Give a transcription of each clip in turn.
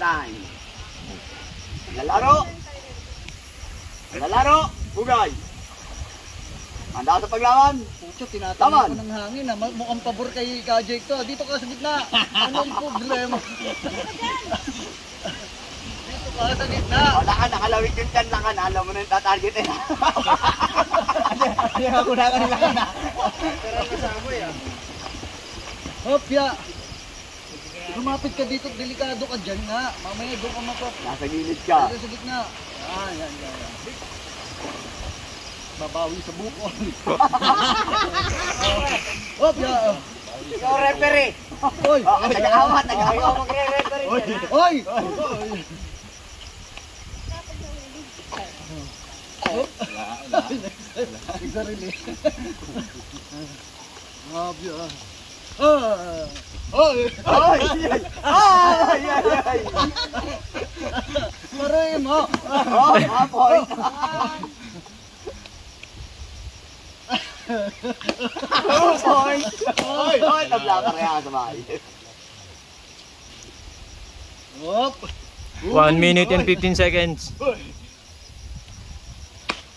time. Lalaro. Lalaro. Bugay. Handa sa paglaban. Pucho, tinatanong ko ng hangin ha. Mukhang pabor kay Kajek to. Dito ka sa gitna. Anong problema? Dito ka sa gitna. Wala ka, nakalawig yung dyan lang ka na. Alam mo na yung tatargetin. Hindi ako na kanila ka na. Pero kasama yan. Hopya. Lumapit ka dito. Delikado ka dyan nga. Mamaya doon ka mapap. Nasa gilid ka. Dito sa gitna. Yan. Babawi sa buko. Hopya. Ikaw referee. Oy. Nag-aawat magre-referee. Oy. Sarili. Hopya. Ay. Maray mo. Point. Point. Oy, tabla ka kaya sa bahay. Hop. 1 minute and 15 seconds.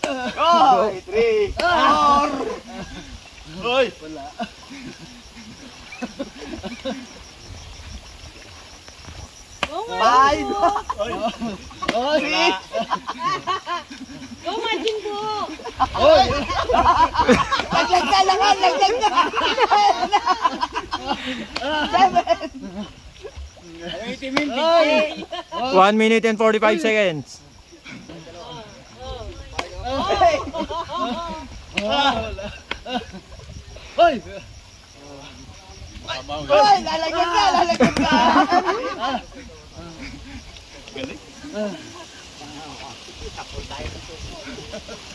Oh, 3, 4. Oy, wala. Five. Oy. Go Martin po. Oy. Laglag ka lang, laglag ka. 1 minute and 45 seconds. Oy. Oy, lalagyan ka. Galing.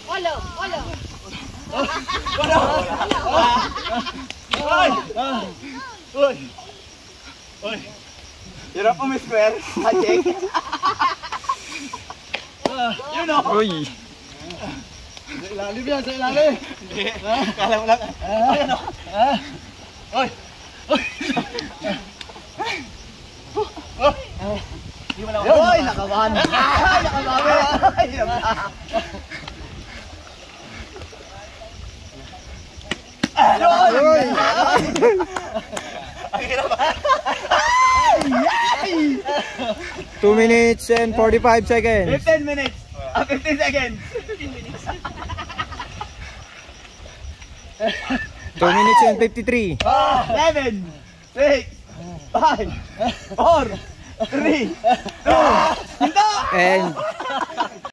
Walo. Oy. Hirap mo, Miss Square. Check. You know. Uy. Sa ilalim yan, sa ilalim. Hindi. Kala mo lang. Ayan o. Oy. Oy, nakabahan. Nakabawi. Oy. 2 minutes and 45 seconds. 15 minutes. 15 seconds. 2 minutes and 53. 7, 6, 5, 4, 3, 2, And